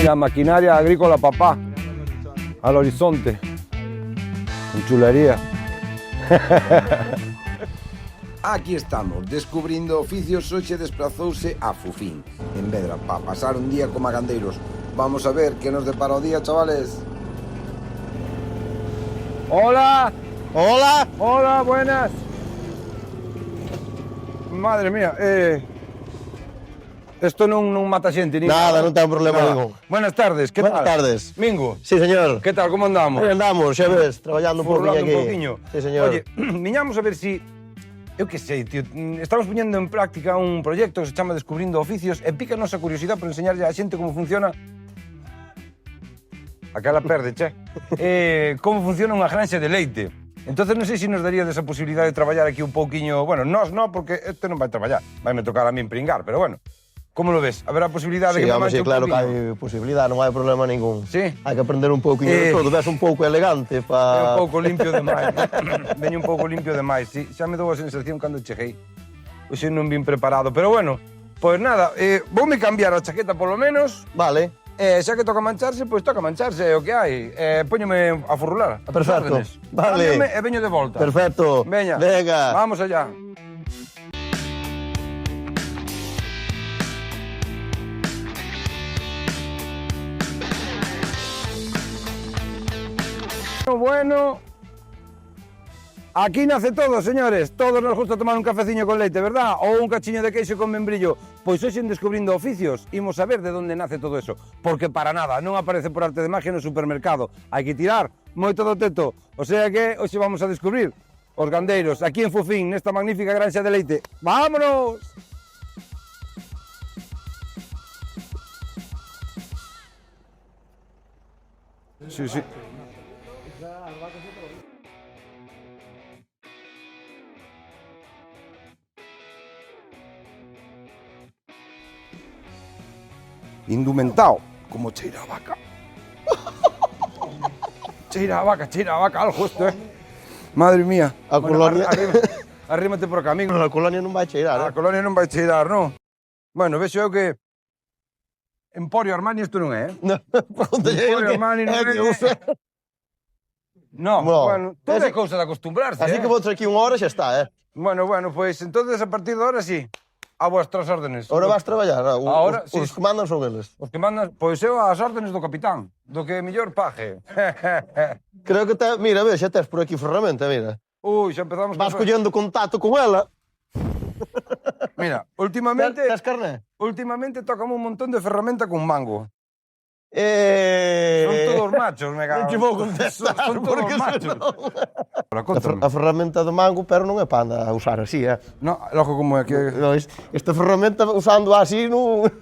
La maquinaria agrícola papá, al horizonte, con chulería. Aquí estamos, descubrindo oficios. Hoxe desplazouse a Fufín, en Vedra, para pasar un día como gandeiros. Vamos a ver que nos depara o día, chavales. Hola. Hola. Hola, buenas. Madre mía, esto non mata xente, ni Nada, non ten problema ningún. Buenas tardes, que tal? Buenas tardes. Mingo. Sí, señor. Que tal, como andamos? Aí andamos, xa ves, traballando un pouquinho aquí. Un pouquiño. Sí, señor. Oye, viñamos a ver si... Eu que sei, tío, estamos poñendo en práctica un proxecto que se chama Descubrindo Oficios e pica a nosa curiosidade por enseñarlle á xente como funciona... Aquela perde, che. Como funciona unha granxa de leite. Entonces non sei se nos daría desa posibilidade de traballar aquí un pouquiño... Bueno, nós non, porque este non vai traballar. Vaime tocar a min pringar, pero bueno. Como lo ves? Haberá posibilidade de que me manche un claro que pouquinho? hai posibilidade, non hai problema ningún. Sí? Hai que aprender un pouquinho de todo, ves un pouco elegante É pa... un pouco limpio demais. Veño un pouco limpio demais, sí. Xa me dou a sensación cando cheguei. Hoxe non vin preparado, pero bueno. Pois nada, voume cambiar a chaqueta polo menos. Vale. Xa que toca mancharse, pois toca mancharse, é o que hai. Póñome a furrular. Perfecto. Vale. Cámbiame e veño de volta. Perfecto. Veña. Venga. Vamos allá. Bueno, aquí nace todo, señores. Todos nos gusta tomar un cafeciño con leite, ¿verdad? O un cachiño de queixo con membrillo. Pois hoxe en Descubrindo Oficios imos a ver de onde nace todo eso. Porque para nada, non aparece por arte de magia no supermercado. Hai que tirar moito do teto. O sea que hoxe vamos a descubrir os gandeiros aquí en Fufín, nesta magnífica granxa de leite. ¡Vámonos! Sí, sí. Indumentado, como cheira a vaca. Cheira a vaca, algo esto, Madre mía. A colonia... Arrímate por acá, amigo. A colonia non vai cheirar, A colonia non vai cheirar, non? Bueno, vexo eu que... Emporio Armani isto non é, No, Emporio Armani non é. No, bueno, todo é cousa de acostumbrarse, Así que vou ter aquí unha hora xa está, Bueno, pois, entonces a partir de ahora sí. A vuestras órdenes. Ahora vas traballar, Ahora, sí. Os que mandan son eles. Os que mandan, pois eu as órdenes do capitán, do que mellor paje. Creo que te... Mira, ves, xa tes por aquí ferramenta, mira. Ui, xa empezamos... Vas collendo contacto con ela. Mira, últimamente... Tes carné? Últimamente tócame un montón de ferramenta con mango. Son todos machos, me cago. Non te vou contestar, Son todos porque machos. Ahora, senón... A ferramenta do mango, pero non é para andar a usar así, No, loco como é que... No, esta ferramenta usando así non...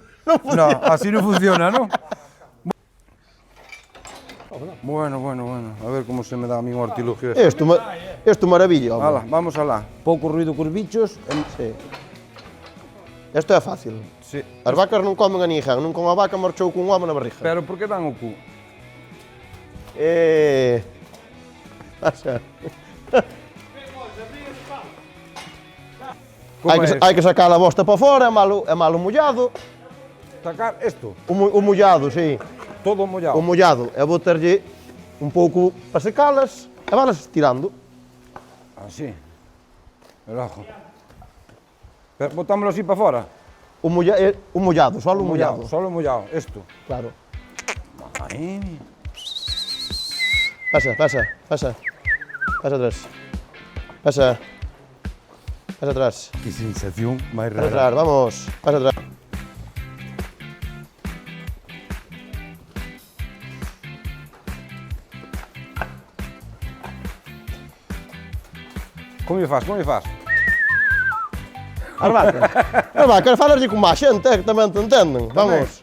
No, así non funciona, non? Bueno. A ver como se me dá a mí un artilugio. Esto maravilla, hombre. Ala, vamos alá. Pouco ruido cos bichos. Sí. Isto é fácil. Sí. As vacas non comen a ninguén, non con a vaca marchou cun home na barriga. Pero por que dan o cu? Hai que sacar a bosta para fora, é malo mollado. Sacar isto? O mollado, sí. Todo mollado? O mollado. E vou terlle un pouco para secalas e valas tirando. Así. Relajo. Botámoslo así para fora? O mollado, só o mollado. Só o mollado, isto. Claro. Aí. Pasa atrás. Pasa atrás. Que sensación máis Pasa rara. atrás, vamos. Pasa atrás. Como me faz? As vacas, falaslle con máis xente, que tamén te entenden. Vamos.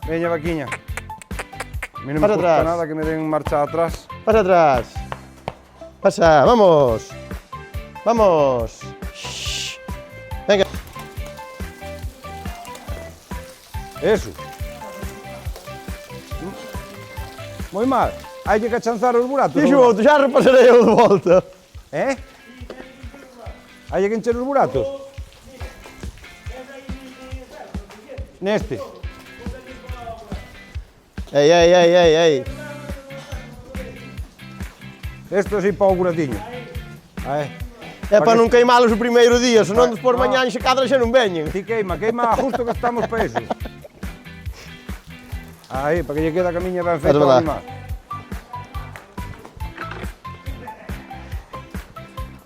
Veña, vaquiña. A mí non me Pasa custa atrás. nada que me den marcha atrás. Pasa atrás. Pasa, vamos. Vamos. Shhh. Venga. Eso. Moi mal. Hai que cachanzar os buratos. Dixo outro, xa repasarei eu de volta. Hai que encher os buratos. Neste. Ei. Esto así para o buratiño. É para non queimalos o primeiro día, senón despois mañá xe cadra xa non veñen. Ti queima justo que estamos para eso. Aí, para que lle quede a camiña ben feita ao animal.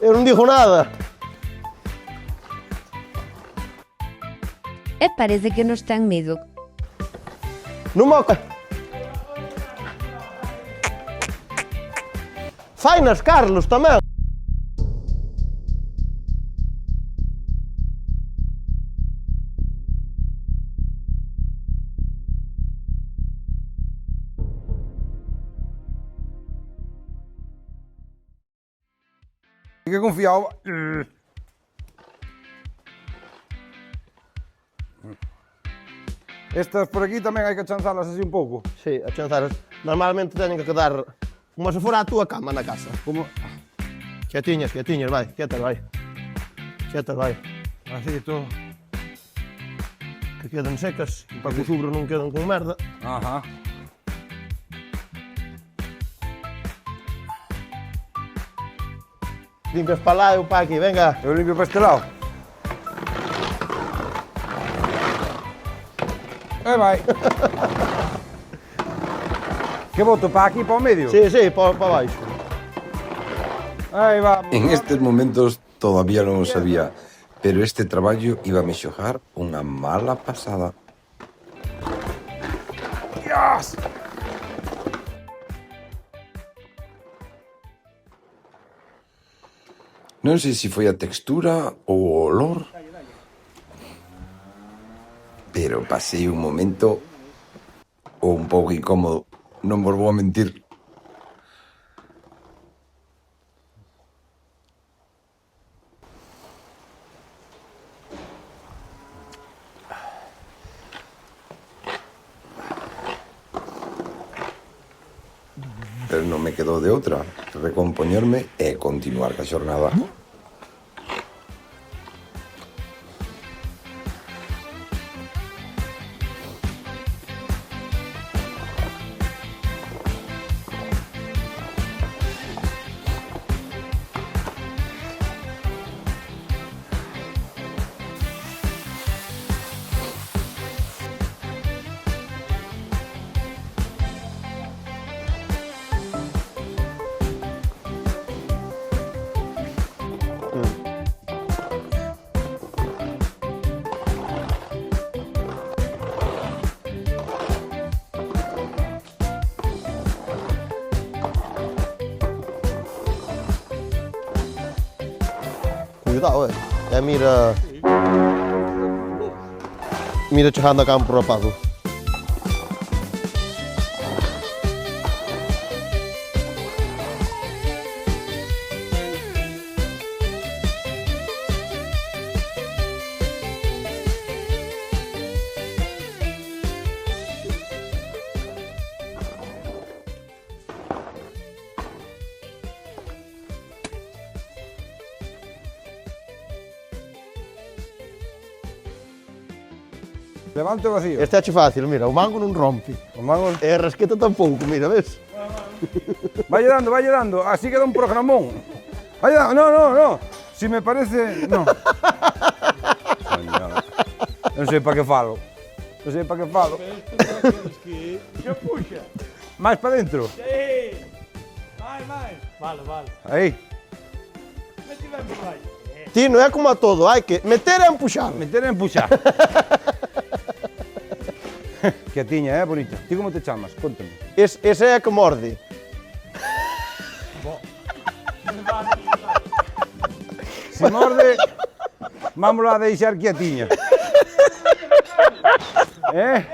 Eu non digo nada. E parece que nos ten medo. Non mo... Fainas, Carlos, tamén. Que confiado. Estas por aquí tamén hai que chanzalas así un pouco. Sí, a chanzar. Normalmente teñen que quedar como se fora a túa cama na casa. Como Quietiñas, vai, quietas, vai. Quietas, vai. así todo. Que queden secas, para que os ubros non queden con merda. Ajá. Limpias para lá e eu para aquí, venga. Eu limpio para este lado. E vai. Que boto para aquí, para o medio? Sí, para baixo. Aí vamos. En estes momentos todavía non o sabía, pero este traballo iba a me xogar unha mala pasada. Dios! Non sei se foi a textura ou o olor, pero pasei un momento un pouco incómodo, non vos vou a mentir. Pero non me quedou de outra, recompoñerme e continuar ca xornada. Cuidado, mira... Mira chegando a campo rapado. Levante o vacío. Este é fácil, mira, o mango non rompe. O mango... E a rasqueta tampouco, mira, ves? Valle dando, así queda un programón. Valle dando, no. Si me parece, no. Non sei para que falo. Xa puxa. Máis para dentro. Sí. Máis. Vale. Aí. Meti ben por aí. Ti non é como a todo, hai que meter e empuxar. Meter en puxar. Quietiña, bonita. Ti como te chamas? Conta-me. Ese é que morde. Se morde, vamos a deixar quietiña. Ei.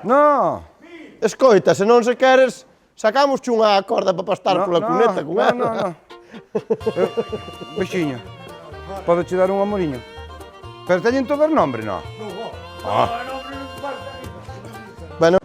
No. Escoita, se non se queres, sacamos unha corda para pastar pola cuneta con ela. No. Bexiño, podo che dar un amoriño? Pero teñen todos nombre, no? Bueno,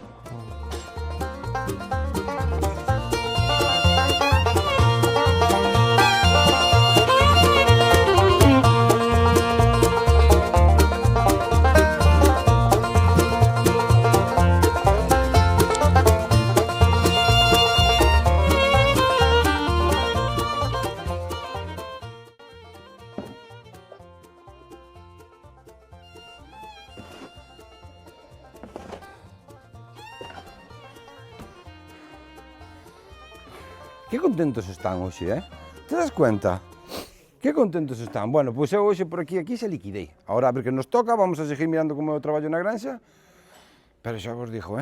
Que contentos están hoxe, Te das cuenta? Que contentos están. Bueno, pois eu hoxe por aquí se liquidei. Ahora a ver que nos toca, vamos a seguir mirando como é o traballo na granxa. Pero xa vos dixo,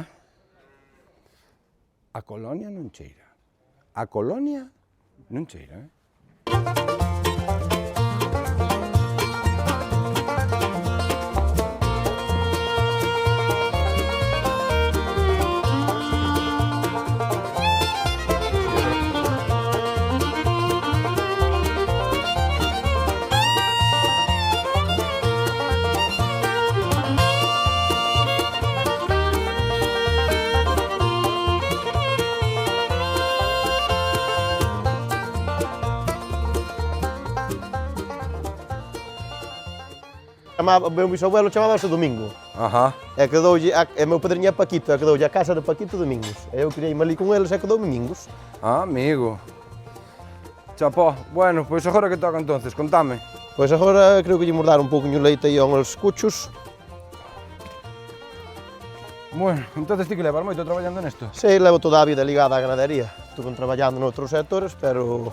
a colonia non cheira. A colonia non cheira, o meu bisabuelo chamábase Domingo. Ajá. E quedoulle, e meu padriño é Paquito, e quedoulle a casa de Paquito Domingos. E eu criei-me ali con eles e quedou Domingos. Ah, amigo. Chapó. Bueno, pois agora que toca entonces, contame. Pois agora creo que lle dar un pouquinho leite aí aos cuchos. Bueno, entonces ti que levas moito traballando nesto? Sí, levo toda a vida ligada á ganadería. Estuve traballando noutros sectores, pero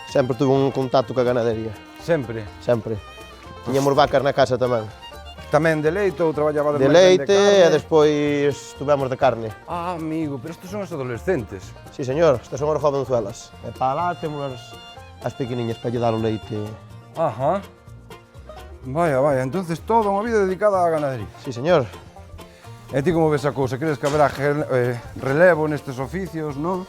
sempre tuve un contacto ca ganadería. Sempre. Sempre. Tiñamos vacas na casa tamén. Tamén de leite ou traballaba De leite e despois tuvemos de carne. Ah, amigo, pero estos son os adolescentes. Sí, señor, estas son as jovenzuelas. E para lá temos as pequeniñas para lle dar o leite. Ajá. Vaya, entonces toda unha vida dedicada á ganadería. Sí, señor. E ti como ves a cousa? Crees que haberá relevo nestes oficios, non?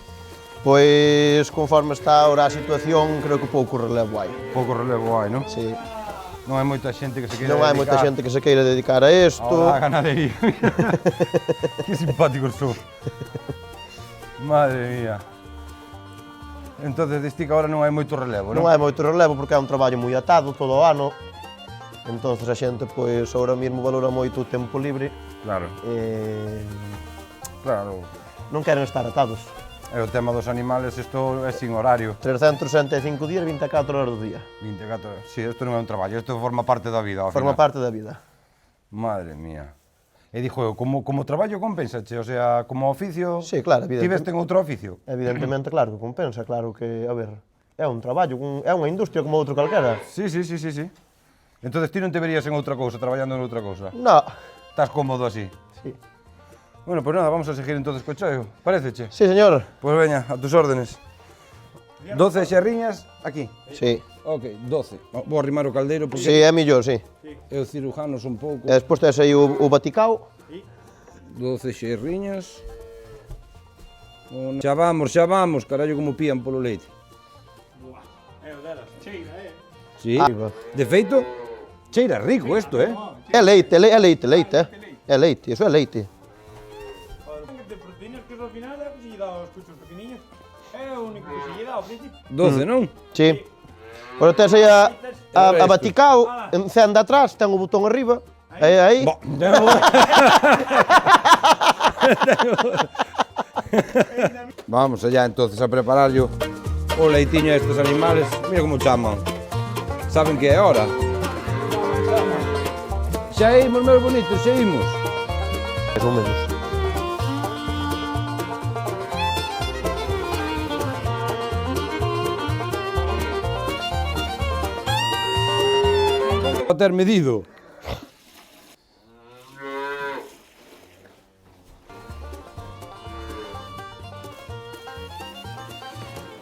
Pois, conforme está ahora a situación, creo que pouco relevo hai. Pouco relevo hai, non? Sí. Non hai moita xente que se queira Non hai moita xente que se queira dedicar a isto. Ahora a ganadería. Que simpáticos son. Madre mía. Entonces, diste que agora non hai moito relevo, non? Non hai moito relevo porque é un traballo moi atado todo o ano. Entonces a xente, pois, ahora mesmo valora moito o tempo libre. Claro. Claro. Non queren estar atados. E o tema dos animales, isto é sin horario. 365 días, 24 horas do día. 24 horas. Sí, isto non é un traballo, isto forma parte da vida, ao Forma final. parte da vida. Madre mía. E dixo eu, como traballo compensache? O sea, como oficio... Sí, claro, Ti veste en outro oficio? Evidentemente, claro que compensa, claro que, a ver, é un traballo, é unha industria como outro calquera. Sí. Entonces ti non te verías en outra cousa, traballando en outra cousa? No. Estás cómodo así? Sí. Bueno, pues nada, vamos a seguir entonces co choio, paréceche? Sí, señor. Pues veña, a tus órdenes. 12 xerriñas aquí. Sí. Ok, 12. Vou arrimar o caldeiro porque Sí, é millor, sí. eu cirujanos un pouco. E despois tes aí o baticao. 12 xerriñas. Xa vamos, carallo como pían polo leite. É o delas, cheira, Sí. Ah. De feito, cheira rico isto, É leite, é leite, É leite, iso é leite. De proteínas que ao final é o que se lle dá aos cuchos pequeniños. É o único que se lle dá ao principio. 12, non? Sí. Ora tes aí a baticao, encende atrás, ten o botón arriba. Aí. Bo, Vamos allá entonces a preparar yo o leitiño a estos animales. Mira como chaman. Saben que é hora. Xa imos, meus bonitos, xa imos. Mais ou menos. A ter medido.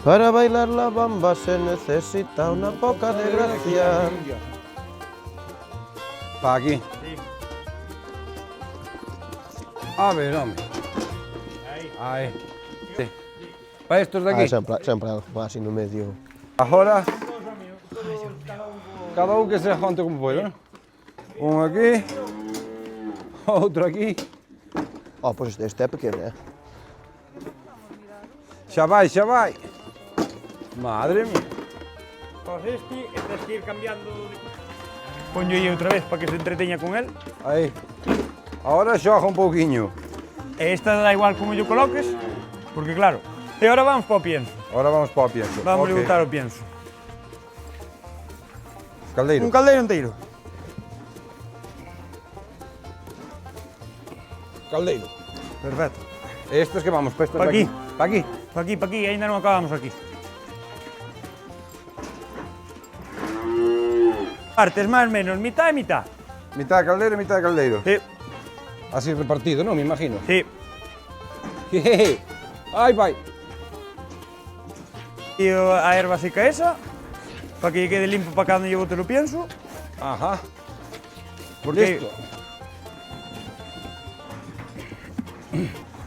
Para bailar la bamba se necesita una poca de gracia. Pa aquí. A ver, home. Aí. Sí. Para estos de aquí. Sempre algo así no medio. Agora, cada un que se ajonte como poida, non? Un aquí, outro aquí. Oh, pois este é pequeno, Xa vai, xa vai. Madre mía. Pois este, e tens que ir cambiando de... Ponyo aí outra vez para que se entreteña con él. Aí. Ahora xoja un pouquiño. E esta da igual como yo coloques, porque claro. E ahora vamos para o pienso. Ahora vamos para o pienso. Vamos a Ok. botar o pienso. Caldeiro. Un caldeiro inteiro. Caldeiro. Perfecto. Estes que vamos, para estes Pa de aquí. Pa aquí. Pa aquí, ainda non acabamos aquí. Partes máis ou menos, mitad e mitad. Mitad de caldeiro e mitad de caldeiro. Sí, Así repartido, non? Me imagino. sí. Ai, vai. E a erva seca esa, para que lle quede limpo para cando lle bote o pienso. Ajá. Porque Listo.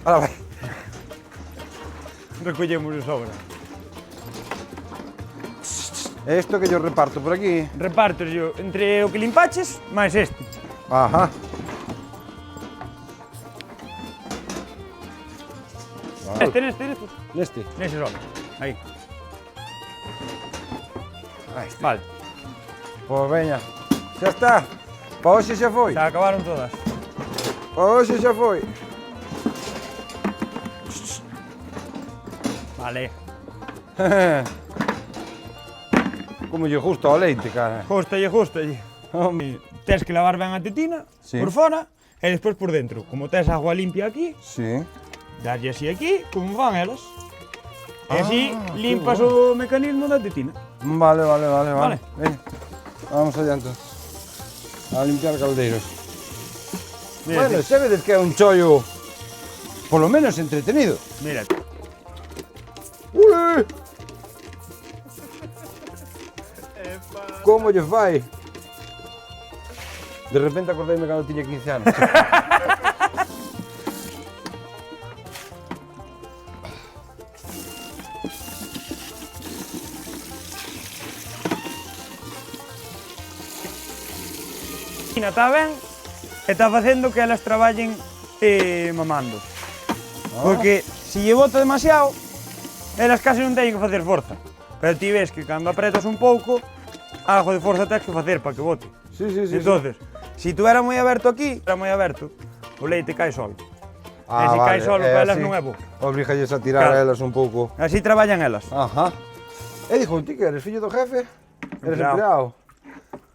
Ahora vai. recollemos de sobra. Esto que yo reparto por aquí. Repartos yo entre o que limpaches, máis este. Ajá. Neste. Neste. Nese solo. Aí. Ahí está. Vale. Pois veña. Xa está. Pa hoxe xa foi. Xa acabaron todas. Pa hoxe xa foi. Vale. Como lle gusta o leite, cara. Justalle. Home. Tens que lavar ben a tetina, Sí. por fora, e despois por dentro. Como tes agua limpia aquí, Sí. darlle así aquí, como van elas. E así Ah, limpas o mecanismo da tetina. Vale. Vale. Veña. Vamos allá entonces. A limpiar caldeiros. Mira, Bueno, xa vedes que é un chollo polo menos entretenido. mira. Ule! Como lle fai? De repente acordeime cando tiña 15 anos. A está ben e está facendo que elas traballen mamando. Porque se lle boto demasiado, elas case non teñen que facer forza. Pero ti ves que cando apretas un pouco, algo de forza tens que facer para que bote. Sí. Entonces, si tú era moi aberto aquí, era moi aberto, o leite cae solo. Ah, e se cae vale, solo, é para elas así. non é bo. Obrigalles a tirar Claro. a elas un pouco. Así traballan elas. Ajá. E dixo, ti que eres fillo do jefe? Eres Empleado. empleado?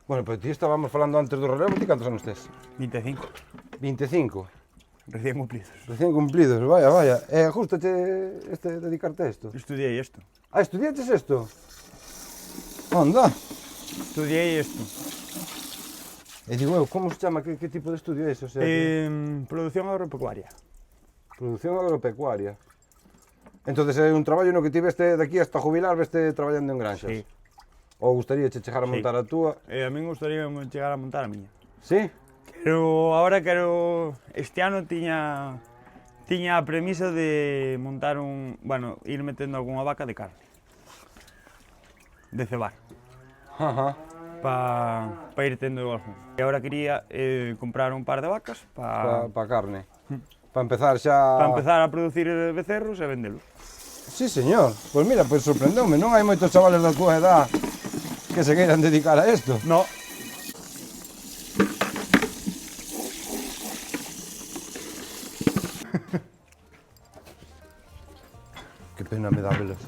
Bueno, pero ti estábamos falando antes do relevo, ti cantos anos tes? 25, 25. recién cumplidos. Recién cumplidos, vaya. Ajustache dedicarte a esto? Estudiei isto. Ah, estudiaches esto? Onda. Estudiei isto. E digo eu, como se chama? Que tipo de estudio é ese? O sea, Producción agropecuaria. Producción agropecuaria. Entonces é un traballo no que ti veste de aquí hasta jubilar, veste traballando en granxas. Sí. Ou gustaría chegar a Sí. montar a túa? A min gustaría chegar a montar a miña. Sí? Pero ahora este ano tiña a premisa de montar ir metendo algunha vaca de carne. De cebar, Ajá. para ir tendo algún. E agora quería comprar un par de vacas Pa carne. Pa empezar xa... para empezar a producir becerros e vendelos. Sí, señor. Pois mira, pois sorprendeume. Non hai moitos chavales da túa edad que se queiran dedicar a isto. No, Que pena me dá velos.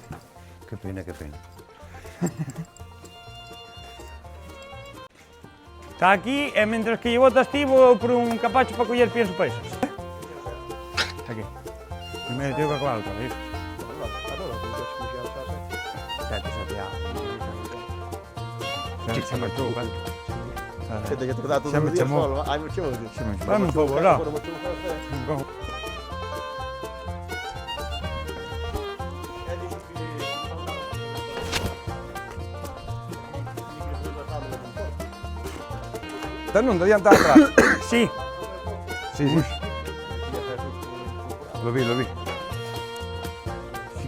Que pena. está aquí e mentras que lle botas ti vou por un capacho para coller pienso para esas. Aquí. Primeiro tengo que acabar outra vez. Se marchou, vale. Xente que te dá todo Xa me o día chamou. solo. Ai, me chamou. Dame un pouco, no. Está non, de diante a atrás. Sí, Sí. Lo vi.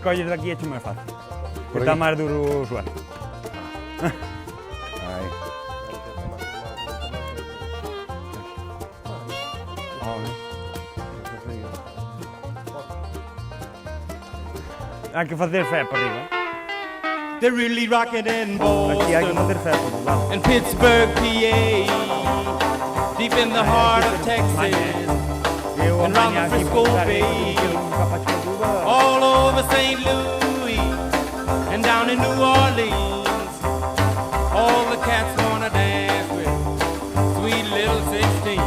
colles de aquí é máis fácil. Por Está aquí? máis duro o suelo. Aí. Hai que facer fé para arriba. They're really rocking in Aquí hai que Boston facer fé para arriba. Vamos. and Pittsburgh, PA, deep in the heart of Texas, Eu And round amanhã the aquí Frisco vou estar Bay. un capacho de duda. all over St. Louis and down in New Orleans. All the cats wanna dance with sweet little 16,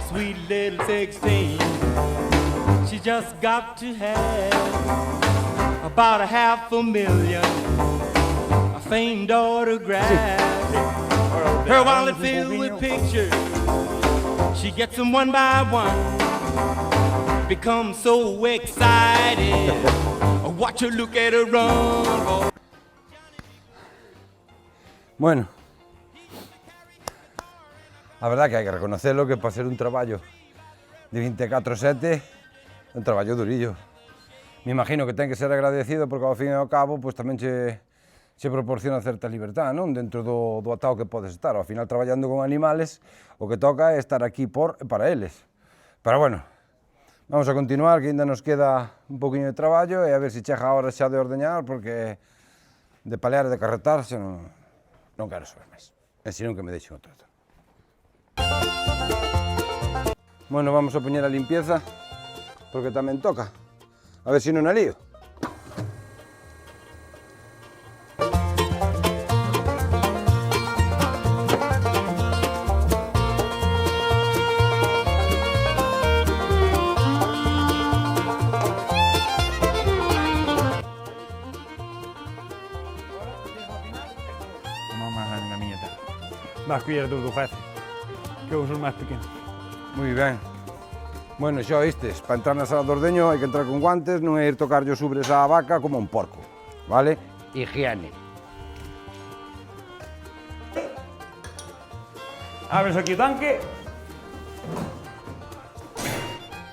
sweet little 16. She just got to have about $500,000, a famed autograph. Her wallet filled with pictures, she gets them one by one. Becomes so excited, watch her look at her run. Bueno, a verdad que hai que reconocerlo que para ser un traballo de 24/7 é un traballo durillo. Me imagino que ten que ser agradecido porque ao fin e ao cabo pues, tamén che proporciona certa libertad, non? Dentro do atado que podes estar. Ao final traballando con animales o que toca é estar aquí por e para eles. Pero bueno, vamos a continuar que ainda nos queda un poquinho de traballo e a ver se chega a hora xa de ordeñar porque de palear e de carretar xa non quero saber máis. E senón que me deixen o trato. Bueno, vamos a poñer a limpieza porque tamén toca. A ver se non a lío. Non máis grande na miña terra. Vas coller dos do jefe, que eu son máis pequeno. Moi ben. Bueno, xa oístes, para entrar na sala de ordeño hai que entrar con guantes, non é ir tocarlle os ubres á vaca como un porco, vale? Higiene. Abres aquí o tanque.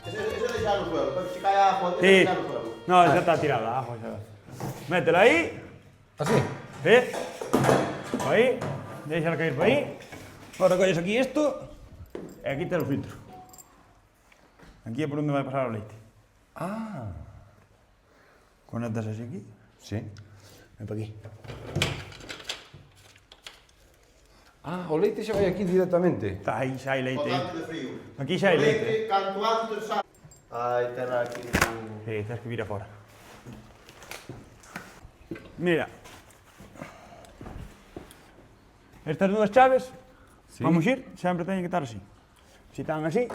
Ese deixar no suelo, pero se cae agua, ese Sí. deixar no suelo. No, xa está tirada a agua, xa. Métela aí. Así? Sí. Aí. Déixala caer para aí. Agora colles aquí isto. E aquí está o filtro. Aquí é por onde vai pasar o leite. Ah. Conectas así aquí. Sí. Ven para aquí. Ah, o leite xa vai aquí directamente. Está aí, xa hai leite. Botante de frío. Aquí xa hai leite. Leite, canto antes, sa... Ai, ten aquí... Sí, tens que vir afora. Mira. Estas dúas chaves, vamos ir, sempre teñen que estar así. Se están así,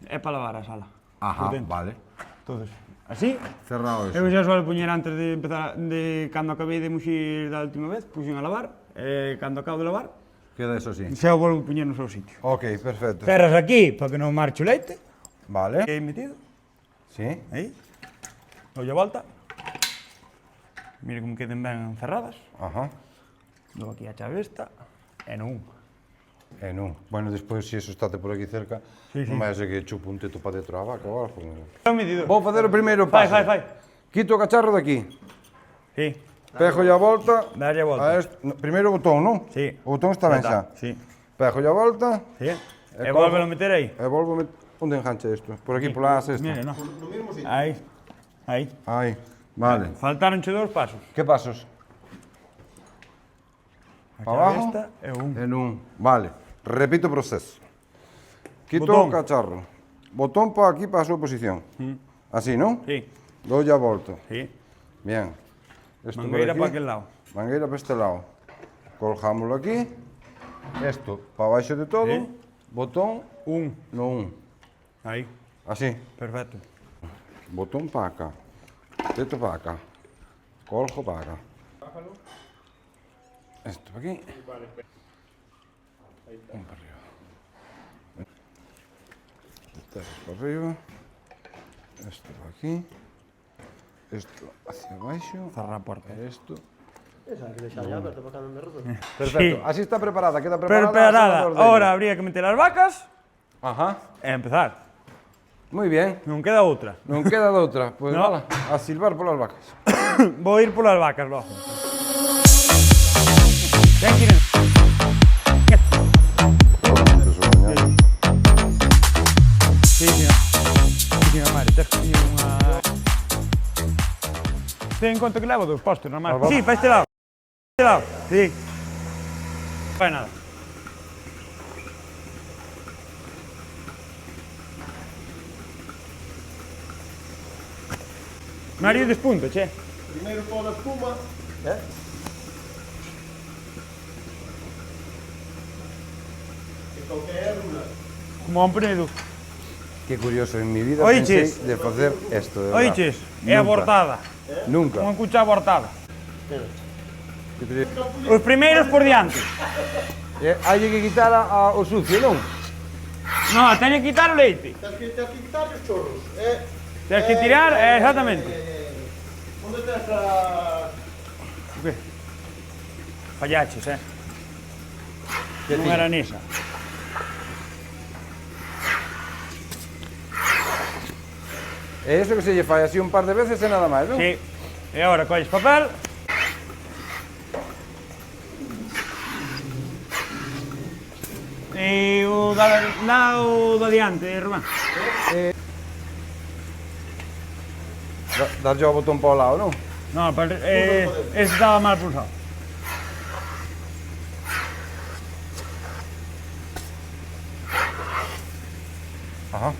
é para lavar a sala. Ajá, Por dentro. vale. Entonces, así, Cerrado eso. eu xa suelo poñer antes de empezar, de cando acabei de muxir da última vez, puxen a lavar, e cando acabo de lavar, Queda eso así. xa o volvo a poñer no seu sitio. Ok, perfecto. Cerras aquí, para que non marche o leite, Vale. e aí metido, Sí. aí, dou a volta, mira como queden ben cerradas, Ajá. dou aquí a chave esta, e non. E non. Bueno, despois, se eso estate por aquí cerca, Sí, sí. non vai a ser que chupo un teto para dentro a vaca ou algo. É un medidor. Vou facer o primeiro Fai, paso. fai. Quito o cacharro de aquí. Sí, Pejo a volta. darlle a volta. No, primeiro o botón, non? Sí. O botón está ben xa. Sí, Pejo a volta. sí. E E cojo- volvelo a meter aí. E volvo a Onde engancha isto? Por aquí, pola sexta. Mira, no. Aí, aí. Aí. Vale. Faltaronche dous pasos. Que pasos? A Pa chave abajo. esta e un. En un. Vale. Repito o proceso. Quito Botón. o cacharro. Botón para aquí, para a súa posición. Así, non? Sí, Doulle a volta. sí. Bien. Esto por Mangueira aquí. para aquel lado. Mangueira para este lado. Colgámoslo aquí. Esto para baixo de todo. Sí. Botón Un. no un. Aí, Así. perfecto. Botón para acá. Teto para acá. Coljo para acá. Esto para aquí. Un para arriba. Terras para arriba. Esto para aquí. Esto hacia abaixo. Cerrar a porta. Esto. Esa que deixar ya aberta para cando ande roto. Perfecto. Sí. Así está preparada. Queda preparada. Preparada. a sala de ordeño. Ahora habría que meter as vacas Ajá. e empezar. Moi bien. Non queda outra. Non queda doutra. Pois No. nada, a silbar polas vacas. Vou ir polas vacas logo. Ten que ir en... Sí, señor. Sí, señor Mari, tes que ir unha... Ten en conta que levo 2 postos, normal. Sí, para este lado. Este lado, sí. Non vai nada. Mario despunta, che. Primeiro toda a espuma, e calquer una. Como un penedo. Que curioso, en mi vida Oiches. pensei de facer esto, de verdad. Oiches, é Nunca. abortada. Nunca. Unha cucha abortada. Que te- Os primeiros por diante. Hai que quitar o sucio, non? No, teñe que quitar o leite. Tens que quitar os chorros. Tens que tirar, exactamente. Onde tens a... O qué? Fallaches, Non era nesa. E iso que se lle fai así un par de veces e nada máis, non? Sí. E agora colles papel. E o da diante, Román. Darlle o botón para o lado, non? No, ese estaba mal pulsado. Ajá.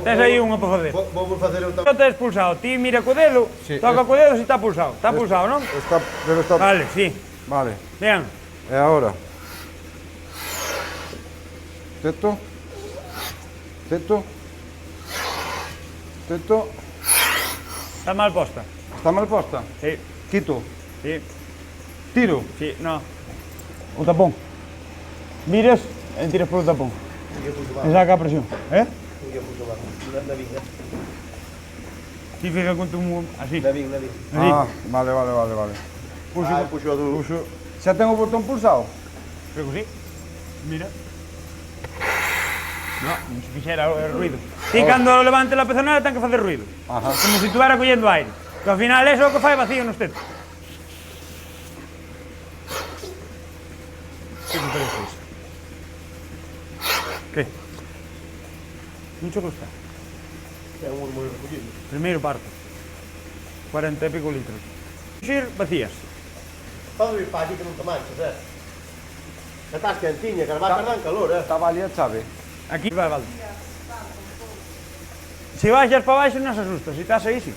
Tes aí unha para facer. Vou facer eu tamén. Non tes pulsado, ti mira co dedo, Sí, toca co dedo se está pulsado. Está pulsado, non? Está, pero está... Vale, sí. Vale. Bien. E agora? Teto. Teto. Teto. Está mal posta. Está mal posta? Sí, Quito. sí, Tiro. sí, no. O tapón. Miras e tiras polo tapón. E saca a presión. Ti fica con tu así. Na vin. Así. Ah, vale. Puxo a duro. Xa ten o botón pulsado? Creo que sí. Mira. No, non se fixera o ruido. Ti cando levante a pezonera ten que facer ruido. Ajá. Como se estuvera collendo aire. Que ao final eso é o que fai vacío nos tetos. Que te parece iso? Que? Non che gusta? É un moi recollido. Primeiro parto. 40 e pico litros. Xir vacías. Pode vir para aquí que non te manches, Já estás quentinha, que as vacas dan calor, Estaba ali a chave. Aquí vai balde. Se baixas para baixo non se asusta, se estás aí sí.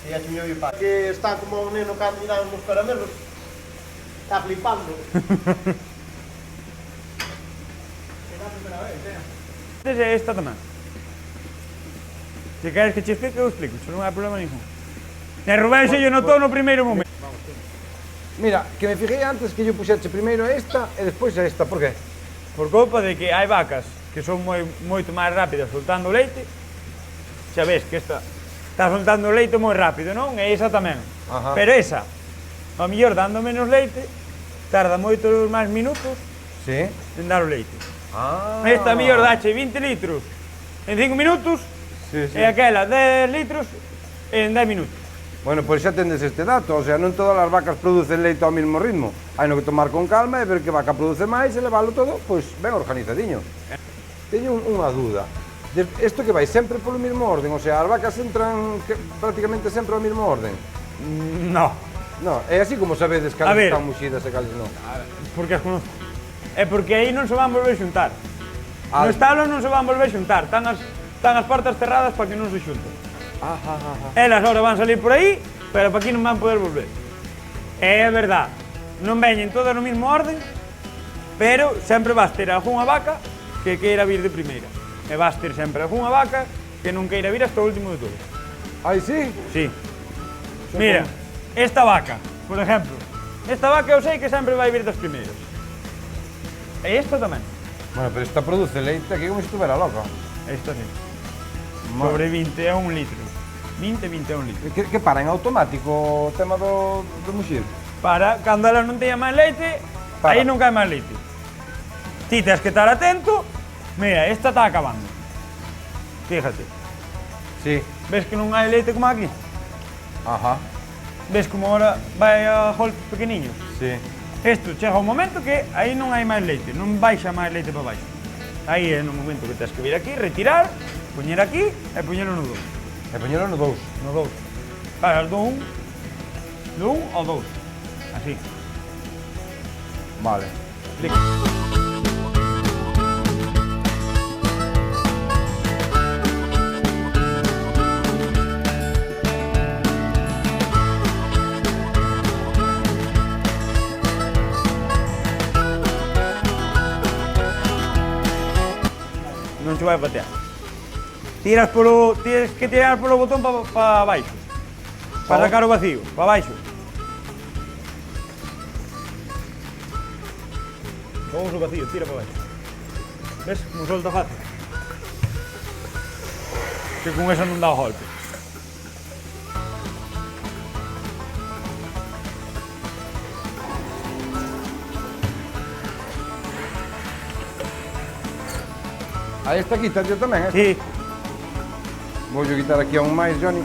E a chiño vir para que está como un neno cando lle dan uns caramelos. Está flipando. Esta é esta tamén. Se queres que che explique, eu explico, se non hai problema ningún. E Rubén se yo notou no primeiro momento. Mira, que me fijei antes que yo puxeche primeiro esta e despois a esta, por qué? Por culpa de que hai vacas que son moito máis rápidas soltando leite. Xa ves que esta está soltando leite moi rápido, non? E esa tamén. Ajá. Pero esa, ao mellor dando menos leite, tarda moitos máis minutos Sí. en dar o leite. Ah. Esta a mellor dache 20 litros en 5 minutos Sí, sí. e aquela 10 litros en 10 minutos. Bueno, pois xa tendes este dato, o sea, non todas as vacas producen leite ao mesmo ritmo. Hai no que tomar con calma e ver que vaca produce máis e levalo todo, pois, ben organizadiño. Teño unha dúda. Isto que vai sempre polo mesmo orden, o sea, as vacas entran prácticamente sempre ao mesmo orden. No, No, é así como sabedes A cales ver. están muxidas e cales non. porque as conozco. É porque aí non se van volver xuntar. Ah, No estalo non se van volver xuntar, están as portas cerradas para que non se xunten. Elas ahora van salir por aí, pero para aquí non van poder volver. É verdad, non veñen todas no mesmo orden, pero sempre vas ter algunha vaca que queira vir de primeira. E vas ter sempre algunha vaca que non queira vir hasta o último de todo. Ai, sí? Sí. Mira, esta vaca, por exemplo. Esta vaca eu sei que sempre vai vir das primeiras. E esta tamén. Bueno, pero esta produce leite aquí como se estuvera loca. Esta sí. Sobre 21 litros. 20-21 litros. Que para en automático o tema do muxir? Para, cando ela non teña máis leite, Para. aí non cae máis leite. Ti tens que estar atento. Mira, esta está acabando. Fíjate. Sí. Ves que non hai leite como aquí? Ajá. Ves como ahora vai a golpes pequeniños? Sí. Isto chega un momento que aí non hai máis leite, non baixa máis leite para baixo. Aí é no momento que tens que vir aquí, retirar, poñer aquí e poñelo no 2. E poñelo no 2. No 2. Pasas do 1 ao 2. Así. Vale. Non se vai patear. Tienes que tirar polo botón para baixo. Para sacar o vacío, para baixo. Vamos o vacío, tira para baixo. Ves como solta fácil? Que con eso non dá o golpe. Aí está aquí, tío, tamén, eh? Sí. Vou quitar aquí a un máis, Johnny.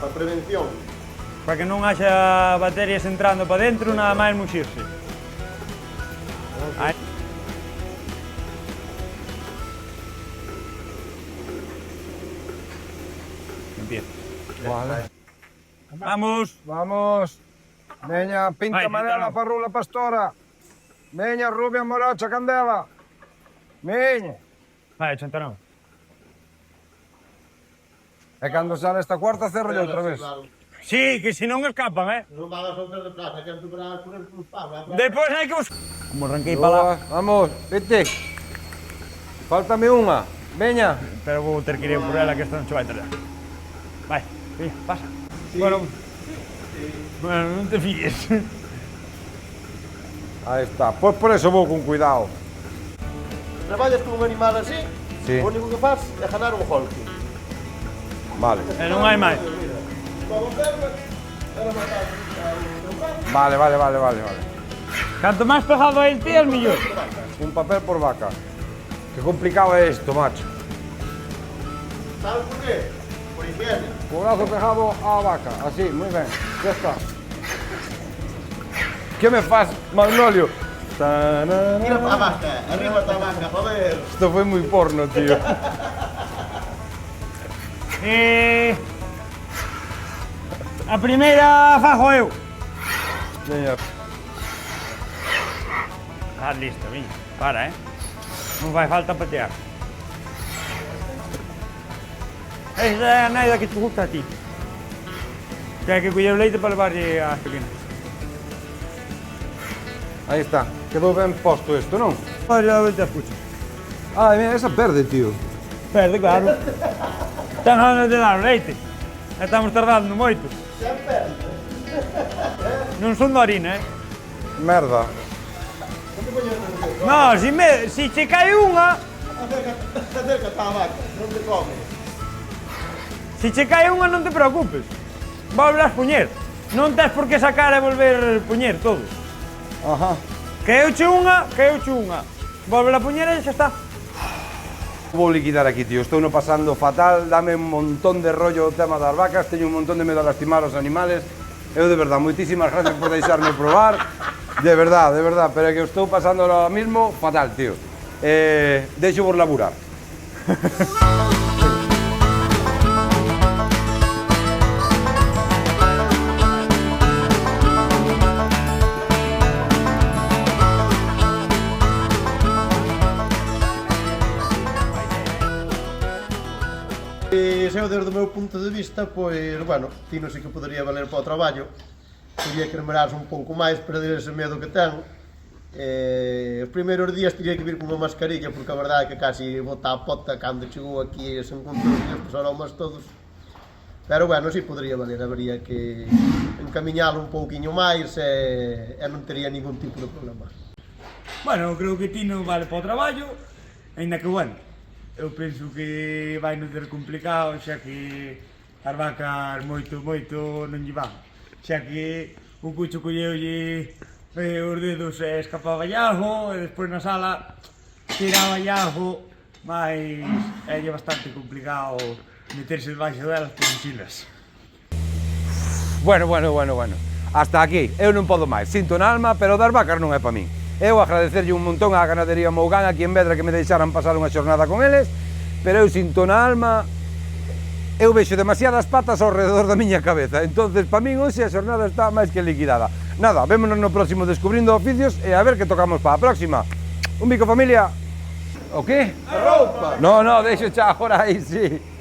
Para prevención. Para que non haxa bacterias entrando para dentro, nada máis muxirse. Aí. Empieza. Vale. Vamos. Vamos. Veña, pinta Vai, amarela pinta, para rula pastora. Veña, rubia morocha candela. Veña. Vai, chantarón. E cando sale esta cuarta, cerro outra vez. Sí, que si non escapan, eh. Non van a soltar de plaza, que superar por el culpable. Despois hai que Como arranquei para lá. Vamos, vete. Fáltame unha. Veña. Pero vou ter que ir por ela, que esta non se vai tardar. Vai, veña, pasa. Bueno, non te fíes. Aí está. Pois por eso vou con cuidado. Traballas con un animal así, Sí. o único que faz é ganar un golpe. Vale. E non hai máis. Vale. Canto máis pegado a ti, es mellor. Un papel por vaca. Qué complicado é isto, macho. Sabes por qué? Por higiene. O brazo pegado á vaca. Así, moi ben. Ya está. Que me faz, Magnolio? Tira para a vaca, arriba está a vaca, joder. Isto foi moi porno, tío. A primeira fajo eu. Veña. Estás listo, viña. Para, Non fai falta patear. Esa é a naida que te gusta a ti. Que hai que coller o leite para levarlle ás pequenas. Aí está. Quedou ben posto isto, non? Pode dar a volta as puchas. Ah, mira, esa perde, tío. Perde, claro. Están ganas de dar o leite. E estamos tardando moito. Non son de orina, Merda. No, si che cae unha, Acércate a vaca, non te come. si che cae unha non te preocupes. Volverás puñer. Non tes por que sacar e volver puñer todo. Ajá. Caeuche unha. Volver a puñer e xa está. Vou liquidar aquí, tío. Estou no pasando fatal. Dame un montón de rollo o tema das vacas. Teño un montón de medo a lastimar os animales. Eu, de verdad, moitísimas gracias por deixarme probar. De verdad, pero é que estou pasando ahora mismo fatal, tío. Deixo vos laburar. Se eu desde o meu punto de vista, pois, bueno, Tino sí que podería valer para o traballo. Podría que esmerarse un pouco máis, perder ese medo que ten. Os primeiros días tiría que vir con unha mascarilla porque a verdade é que casi bota a pota cando chegou aquí e se encontrou os aromas todos. Pero bueno, si podría valer, habería que encamiñalo un pouquiño máis e non tería ningún tipo de problema. Bueno, eu creo que ti non vale para o traballo, aínda que, bueno, eu penso que vai non ter complicado, xa que as vacas moito non lle van. Xa que un cucho colleulle os dedos e escapaba algo, e despois na sala tiraba algo, mas é bastante complicado meterse debaixo delas por mochilas. Bueno. Hasta aquí, eu non podo máis. Sinto na alma, pero das vacas non é para min. Eu agradecerlle un montón á ganadería Mougán aquí en Vedra que me deixaran pasar unha xornada con eles, pero eu sinto na alma, eu vexo demasiadas patas ao redor da miña cabeza, entonces para min hoxe a xornada está máis que liquidada. Nada, vémonos no próximo Descubrindo Oficios e a ver que tocamos para a próxima. Un bico, familia. O qué? A roupa. No, deixo xa agora aí, sí.